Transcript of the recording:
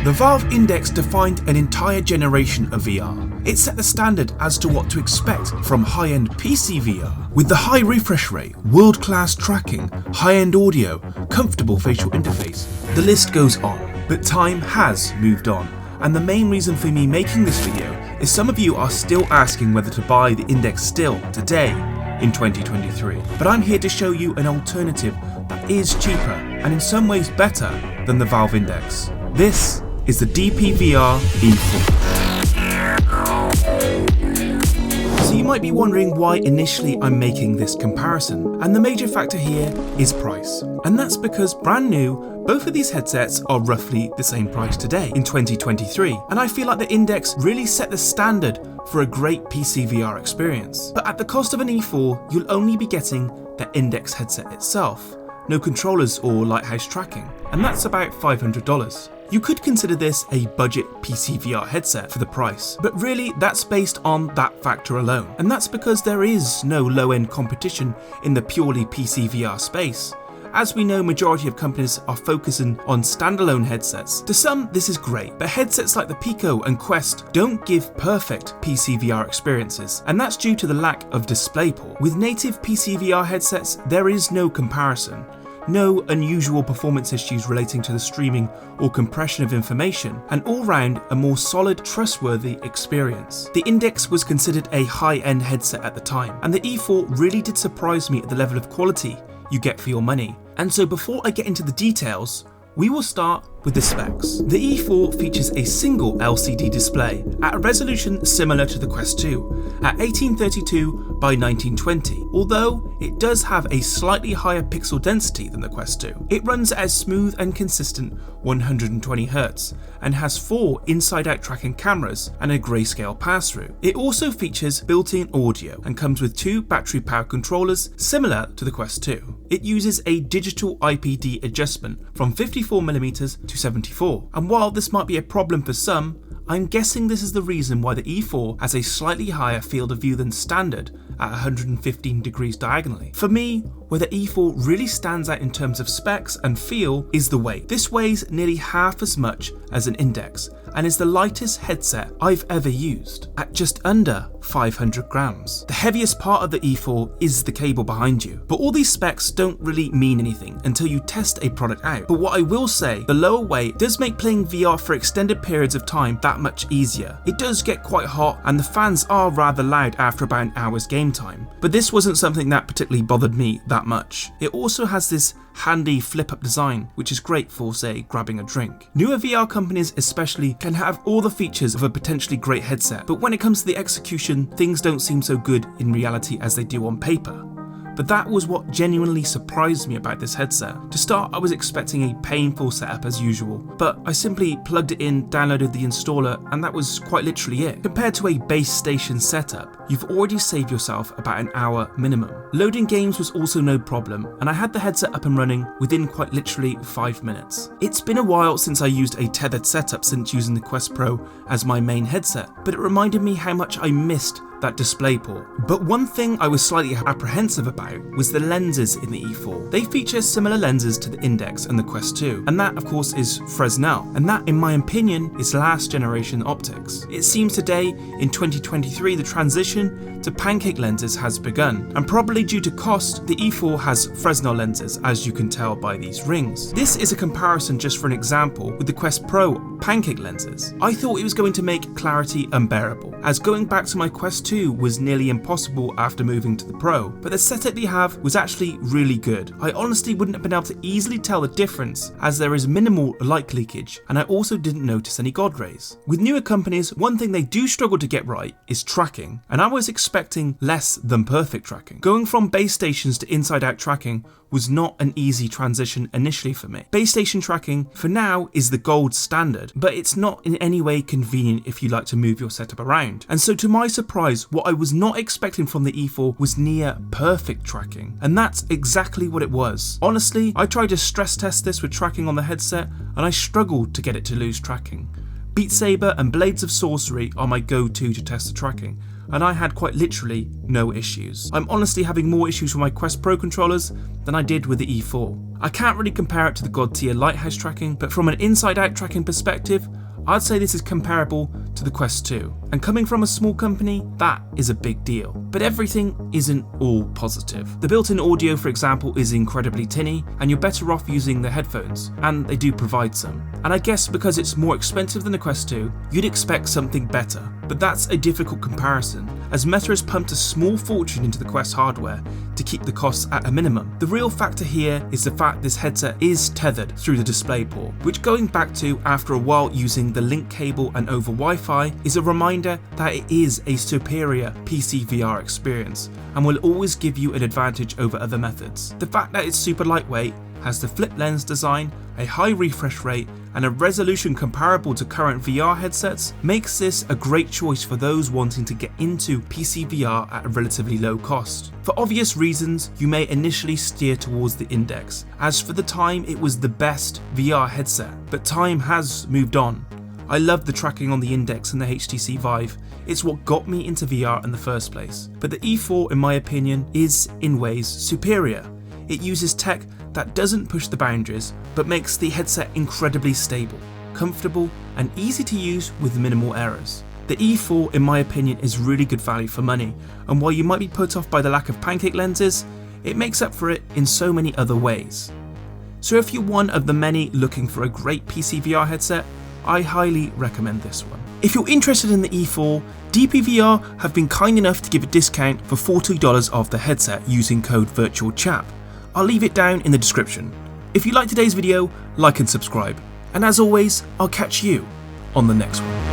The Valve Index defined an entire generation of VR. It set the standard as to what to expect from high-end PCVR. With the high refresh rate, world-class tracking, high-end audio, comfortable facial interface, the list goes on. But time has moved on, and the main reason for me making this video is some of you are still asking whether to buy the Index still today in 2023. But I'm here to show you an alternative that is cheaper and in some ways better than the Valve Index. This is the DPVR E4. So you might be wondering why initially I'm making this comparison, and the major factor here is price. And that's because brand new, both of these headsets are roughly the same price today in 2023, and I feel like the Index really set the standard for a great PCVR experience. But at the cost of an E4, you'll only be getting the Index headset itself, no controllers or lighthouse tracking, and that's about $500. You could consider this a budget PCVR headset for the price, but really that's based on that factor alone. And that's because there is no low-end competition in the purely PCVR space. As we know, majority of companies are focusing on standalone headsets. To some, this is great, but headsets like the Pico and Quest don't give perfect PCVR experiences, and that's due to the lack of DisplayPort. With native PCVR headsets, there is no comparison. No unusual performance issues relating to the streaming or compression of information, and all round a more solid, trustworthy experience. The Index was considered a high-end headset at the time, and the E4 really did surprise me at the level of quality you get for your money. And so before I get into the details, we will start with the specs. The E4 features a single LCD display at a resolution similar to the Quest 2 at 1832 by 1920, although it does have a slightly higher pixel density than the Quest 2. It runs at a smooth and consistent 120Hz and has 4 inside-out tracking cameras and a grayscale pass-through. It also features built-in audio and comes with 2 battery-powered controllers similar to the Quest 2. It uses a digital IPD adjustment from 54mm to 74, and while this might be a problem for some, I'm guessing this is the reason why the E4 has a slightly higher field of view than standard at 115 degrees diagonally. For me, where the E4 really stands out in terms of specs and feel is the weight. This weighs nearly half as much as an Index and is the lightest headset I've ever used, at just under 500 grams. The heaviest part of the E4 is the cable behind you, but all these specs don't really mean anything until you test a product out. But what I will say, the lower weight does make playing VR for extended periods of time that much easier. It does get quite hot and the fans are rather loud after about an hour's game time, but this wasn't something that particularly bothered me that much. It also has this handy flip-up design, which is great for, say, grabbing a drink. Newer VR companies especially can have all the features of a potentially great headset, but when it comes to the execution, things don't seem so good in reality as they do on paper. But that was what genuinely surprised me about this headset. To start, I was expecting a painful setup as usual, but I simply plugged it in, downloaded the installer, and that was quite literally it. Compared to a base station setup, you've already saved yourself about an hour minimum. Loading games was also no problem, and I had the headset up and running within quite literally 5 minutes. It's been a while since I used a tethered setup since using the Quest Pro as my main headset, but it reminded me how much I missed that DisplayPort. But one thing I was slightly apprehensive about was the lenses in the E4. They feature similar lenses to the Index and the Quest 2, and that of course is Fresnel, and that in my opinion is last generation optics. It seems today, in 2023, the transition to pancake lenses has begun, and probably due to cost, the E4 has Fresnel lenses, as you can tell by these rings. This is a comparison just for an example with the Quest Pro pancake lenses. I thought it was going to make clarity unbearable, as going back to my Quest 2 was nearly impossible after moving to the Pro, but the setup they have was actually really good. I honestly wouldn't have been able to easily tell the difference, as there is minimal light leakage, and I also didn't notice any God rays. With newer companies, one thing they do struggle to get right is tracking, and I was expecting less than perfect tracking. Going from base stations to inside-out tracking was not an easy transition initially for me. Base station tracking, for now, is the gold standard, but it's not in any way convenient if you like to move your setup around. And so to my surprise, what I was not expecting from the E4 was near perfect tracking, and that's exactly what it was. Honestly, I tried to stress test this with tracking on the headset, and I struggled to get it to lose tracking. Beat Saber and Blades of Sorcery are my go-to to test the tracking, and I had quite literally no issues. I'm honestly having more issues with my Quest Pro controllers than I did with the E4. I can't really compare it to the God tier Lighthouse tracking, but from an inside-out tracking perspective, I'd say this is comparable to the Quest 2, and coming from a small company, that is a big deal. But everything isn't all positive. The built-in audio, for example, is incredibly tinny, and you're better off using the headphones, and they do provide some. And I guess because it's more expensive than the Quest 2, you'd expect something better, but that's a difficult comparison, as Meta has pumped a small fortune into the Quest hardware to keep the costs at a minimum. The real factor here is the fact this headset is tethered through the DisplayPort, which going back to after a while using the link cable and over Wi-Fi is a reminder that it is a superior PCVR experience and will always give you an advantage over other methods. The fact that it's super lightweight, has the flip lens design, a high refresh rate, and a resolution comparable to current VR headsets makes this a great choice for those wanting to get into PCVR at a relatively low cost. For obvious reasons, you may initially steer towards the Index, as for the time it was the best VR headset, but time has moved on. I love the tracking on the Index and the HTC Vive, it's what got me into VR in the first place. But the E4, in my opinion, is in ways superior. It uses tech that doesn't push the boundaries, but makes the headset incredibly stable, comfortable, and easy to use with minimal errors. The E4, in my opinion, is really good value for money, and while you might be put off by the lack of pancake lenses, it makes up for it in so many other ways. So if you're one of the many looking for a great PCVR headset, I highly recommend this one. If you're interested in the E4, DPVR have been kind enough to give a discount for $40 off the headset using code VIRTUALCHAP. I'll leave it down in the description. If you liked today's video, like and subscribe. And as always, I'll catch you on the next one.